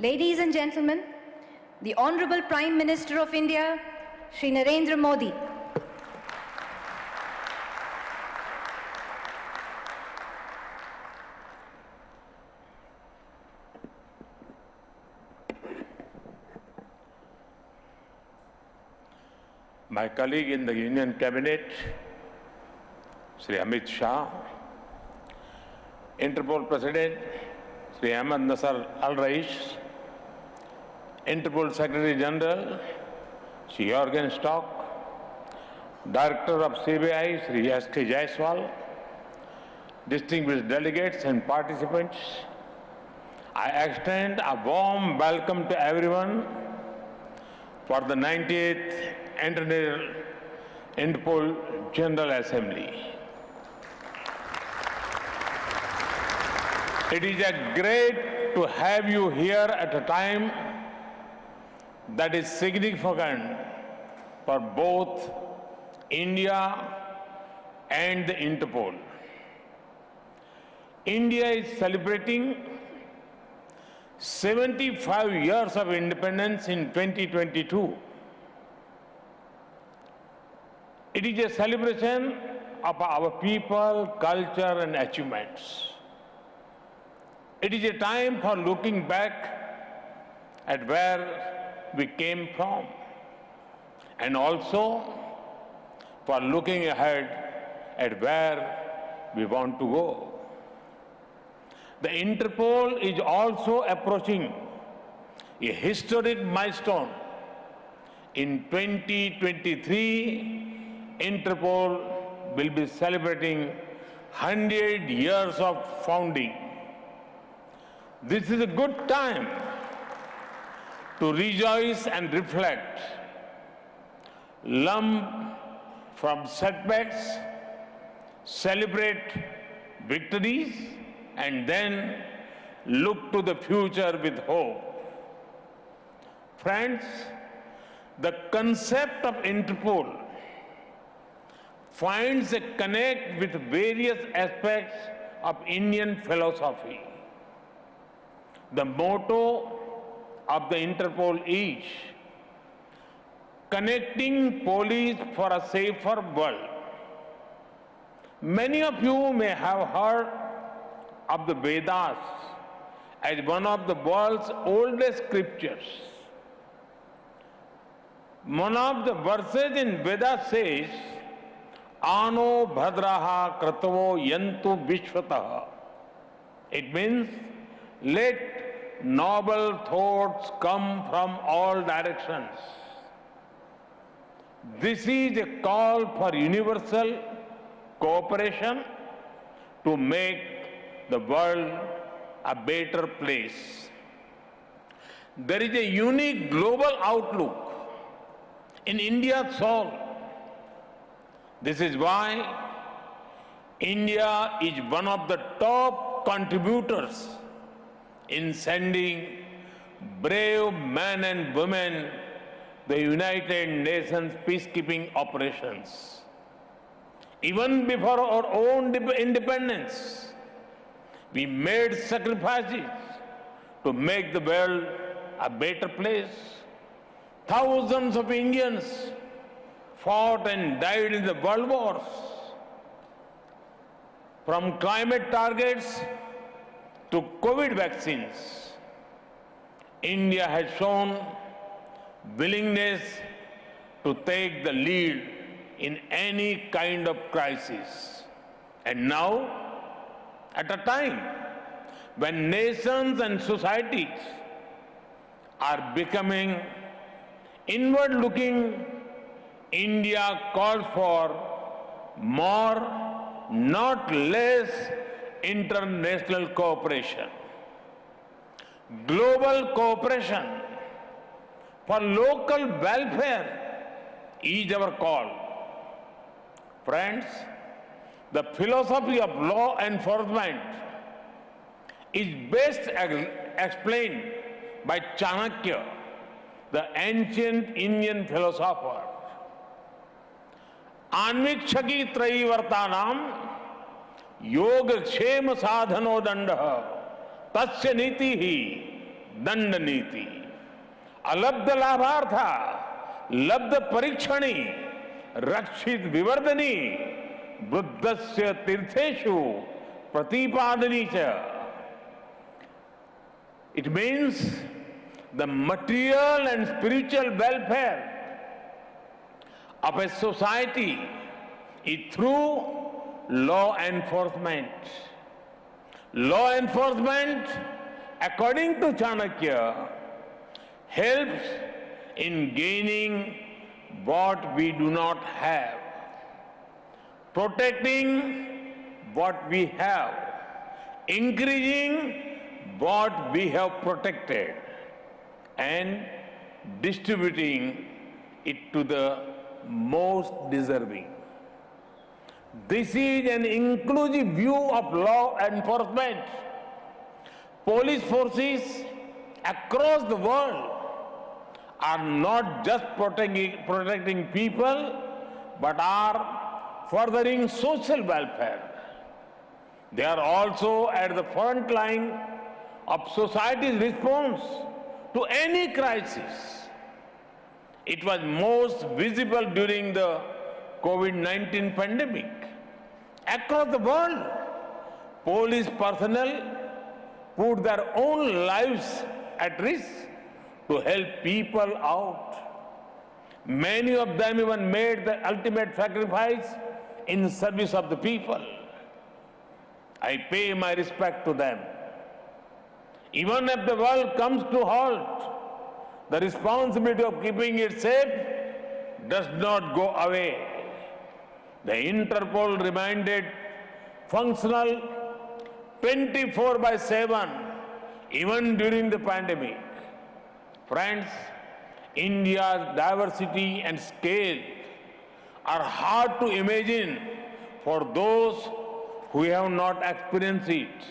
Ladies and gentlemen, the Honorable Prime Minister of India, Shri Narendra Modi. My colleague in the Union Cabinet, Shri Amit Shah, Interpol President, Shri Ahmad Nasser Al-Rais, Interpol Secretary General, Shri Jorgen Stock, Director of CBI, Shri S.K. Jaiswal, distinguished delegates and participants, I extend a warm welcome to everyone for the 98th Interpol General Assembly. It is great to have you here at a time that is significant for both India and the Interpol. India is celebrating 75 years of independence in 2022. It is a celebration of our people, culture, and achievements. It is a time for looking back at where we came from and also for looking ahead at where we want to go. The Interpol is also approaching a historic milestone. In 2023, Interpol will be celebrating 100 years of founding. This is a good time to rejoice and reflect, learn from setbacks, celebrate victories, and then look to the future with hope. Friends, the concept of Interpol finds a connect with various aspects of Indian philosophy. The motto of the Interpol is connecting police for a safer world. Many of you may have heard of the Vedas as one of the world's oldest scriptures. One of the verses in Vedas says, Ano bhadraha kratavo yantu vishwataha. It means, let noble thoughts come from all directions. This is a call for universal cooperation to make the world a better place. There is a unique global outlook in India's soul. This is why India is one of the top contributors in sending brave men and women the United Nations peacekeeping operations. Even before our own independence, we made sacrifices to make the world a better place. Thousands of Indians fought and died in the world wars. From climate targets to COVID vaccines, India has shown willingness to take the lead in any kind of crisis. And now, at a time when nations and societies are becoming inward-looking, India calls for more, not less, international cooperation. Global cooperation for local welfare is our call. Friends, the philosophy of law enforcement is best explained by Chanakya, the ancient Indian philosopher. Anvikshaki traivartanam yoga kshema sadhano dandah tasya niti hi दंड नीति, अलब्ध लाभार्था लब्ध परीक्षणी रक्षित विवर्धनी बुद्धस्य तीर्थेषु प्रतिपादनी च. It means the material and spiritual welfare of a society is through law enforcement. Law enforcement, according to Chanakya, helps in gaining what we do not have, protecting what we have, increasing what we have protected, and distributing it to the most deserving. This is an inclusive view of law enforcement. Police forces across the world are not just protecting people, but are furthering social welfare. They are also at the front line of society's response to any crisis. It was most visible during the COVID-19 pandemic. Across the world, police personnel put their own lives at risk to help people out. Many of them even made the ultimate sacrifice in service of the people. I pay my respect to them. Even if the world comes to halt, the responsibility of keeping it safe does not go away. The Interpol remained functional 24/7 even during the pandemic. Friends, India's diversity and scale are hard to imagine for those who have not experienced it.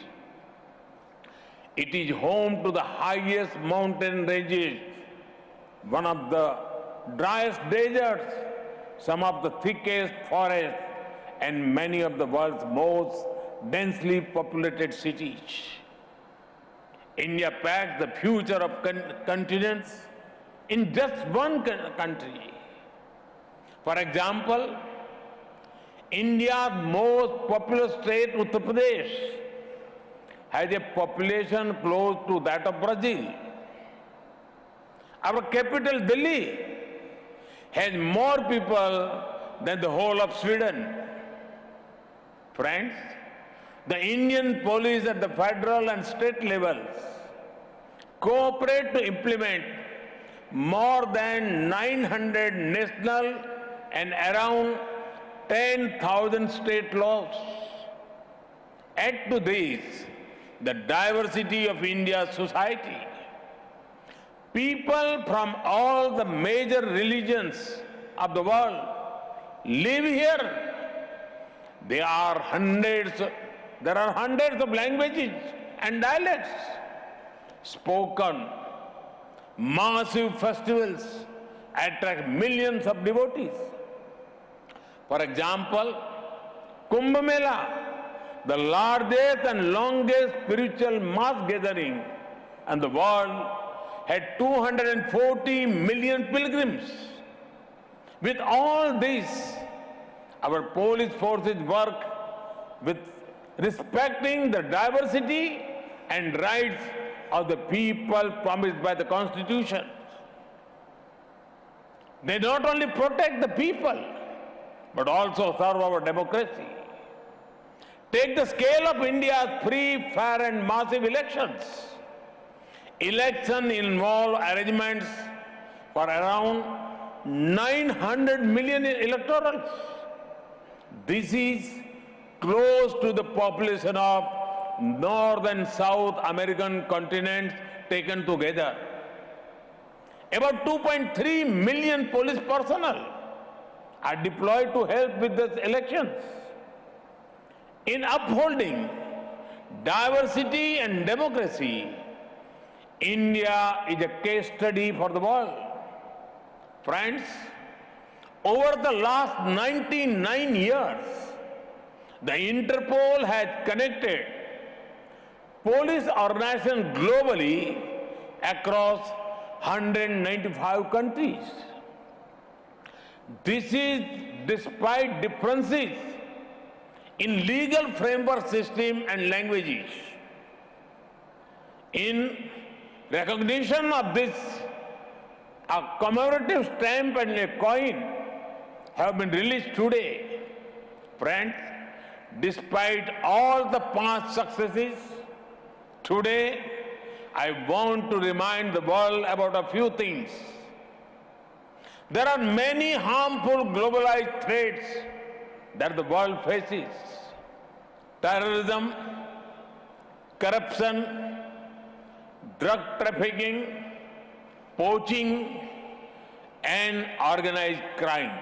It is home to the highest mountain ranges, one of the driest deserts, some of the thickest forests, and many of the world's most densely populated cities. India packs the future of continents in just one country. For example, India's most populous state, Uttar Pradesh, has a population close to that of Brazil. Our capital, Delhi, has more people than the whole of Sweden. Friends, the Indian police at the federal and state levels cooperate to implement more than 900 national and around 10,000 state laws. Add to this the diversity of India's society. People from all the major religions of the world live here. There are hundreds of languages and dialects spoken. Massive festivals attract millions of devotees. For example, Kumbh Mela, the largest and longest spiritual mass gathering in the world, had 240 million pilgrims. With all this, our police forces work with respecting the diversity and rights of the people promised by the Constitution. They not only protect the people, but also serve our democracy. Take the scale of India's free, fair and massive elections. Elections involve arrangements for around 900 million electorals. This is close to the population of North and South American continents taken together. About 2.3 million police personnel are deployed to help with the elections. In upholding diversity and democracy, India is a case study for the world. Friends, over the last 99 years, the Interpol has connected police organizations globally across 195 countries. This is despite differences in legal framework system and languages. In recognition of this, a commemorative stamp and a coin have been released today. Friends, despite all the past successes, today I want to remind the world about a few things. There are many harmful globalized threats that the world faces. Terrorism, corruption, drug trafficking, poaching, and organized crime.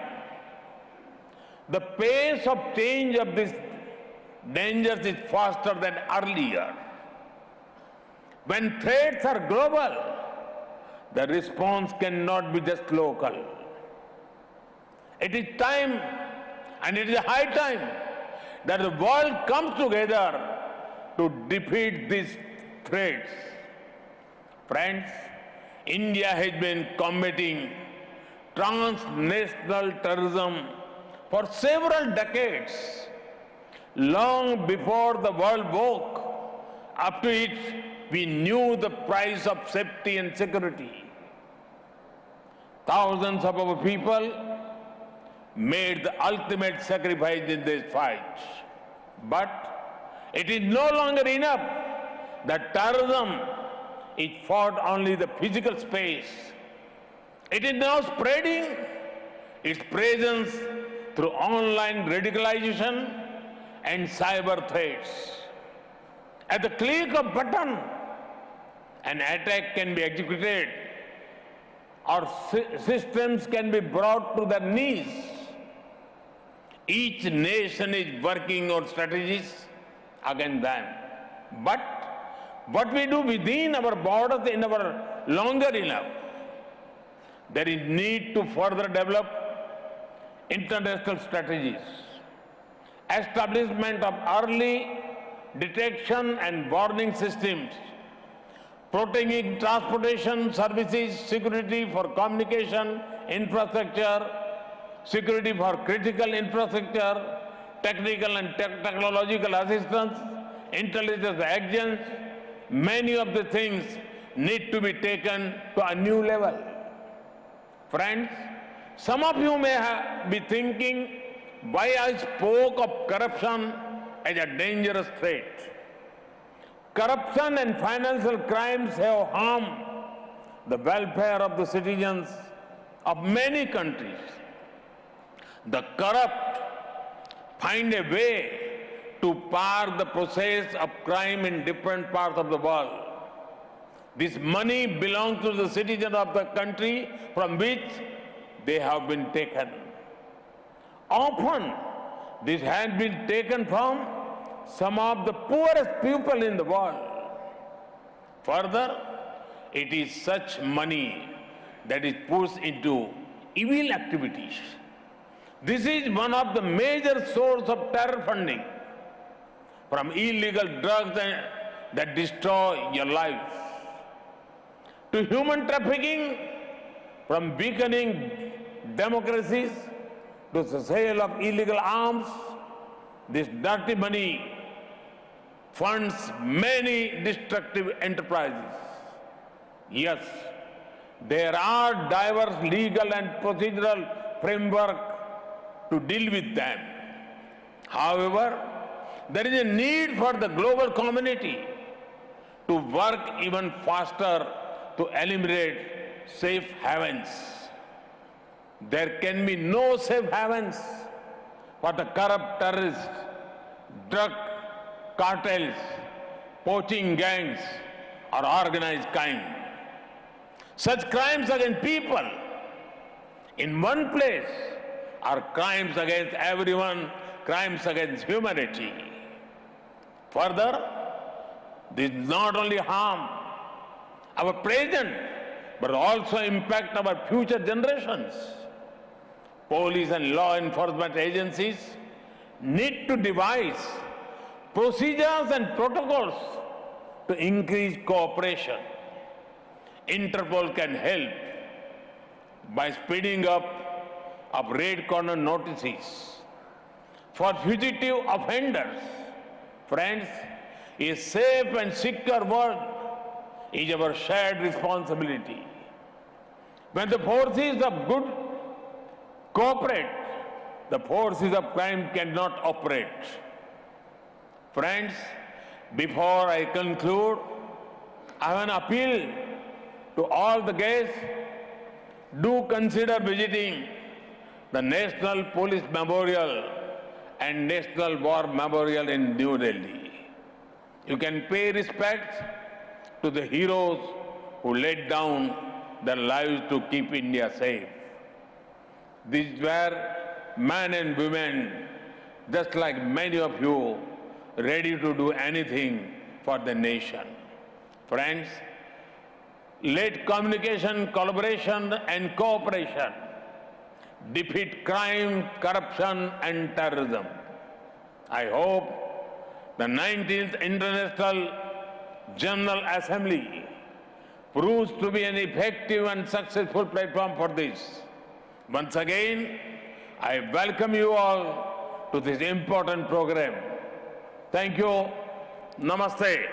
The pace of change of these dangers is faster than earlier. When threats are global, the response cannot be just local. It is time, and it is high time, that the world comes together to defeat these threats. Friends, India has been combating transnational terrorism for several decades. Long before the world woke up to it, we knew the price of safety and security. Thousands of our people made the ultimate sacrifice in this fight. But it is no longer enough that terrorism is fought only in the physical space. It is now spreading its presence through online radicalization and cyber threats. At the click of a button, an attack can be executed or systems can be brought to their knees. Each nation is working on strategies against them. But what we do within our borders is never longer enough. There is need to further develop international strategies. Establishment of early detection and warning systems, protecting transportation services, security for communication infrastructure, security for critical infrastructure, technical and technological assistance, intelligence agents. Many of the things need to be taken to a new level. Friends, some of you may be thinking why I spoke of corruption as a dangerous threat. Corruption and financial crimes have harmed the welfare of the citizens of many countries. The corrupt find a way to park the process of crime in different parts of the world. This money belongs to the citizens of the country from which they have been taken. Often, this has been taken from some of the poorest people in the world. Further, it is such money that is pushed into evil activities. This is one of the major sources of terror funding, from illegal drugs that destroy your life, to human trafficking, from weakening democracies to the sale of illegal arms. This dirty money funds many destructive enterprises. Yes, there are diverse legal and procedural frameworks to deal with them. However, there is a need for the global community to work even faster to eliminate safe havens. There can be no safe havens for the corrupt terrorists, drug cartels, poaching gangs, or organized crime. Such crimes against people in one place are crimes against everyone, crimes against humanity. Further, this not only harm our present, but also impact our future generations. Police and law enforcement agencies need to devise procedures and protocols to increase cooperation. Interpol can help by speeding up of red corner notices for fugitive offenders. Friends, a safe and secure world is our shared responsibility. When the forces of good cooperate, the forces of crime cannot operate. Friends, before I conclude, I have an appeal to all the guests. Do consider visiting the National Police Memorial and National War Memorial in New Delhi. You can pay respect to the heroes who laid down their lives to keep India safe. These were men and women, just like many of you, ready to do anything for the nation. Friends, let communication, collaboration and cooperation defeat crime, corruption and terrorism. I hope the 19th International General Assembly proves to be an effective and successful platform for this. Once again, I welcome you all to this important program. Thank you. Namaste.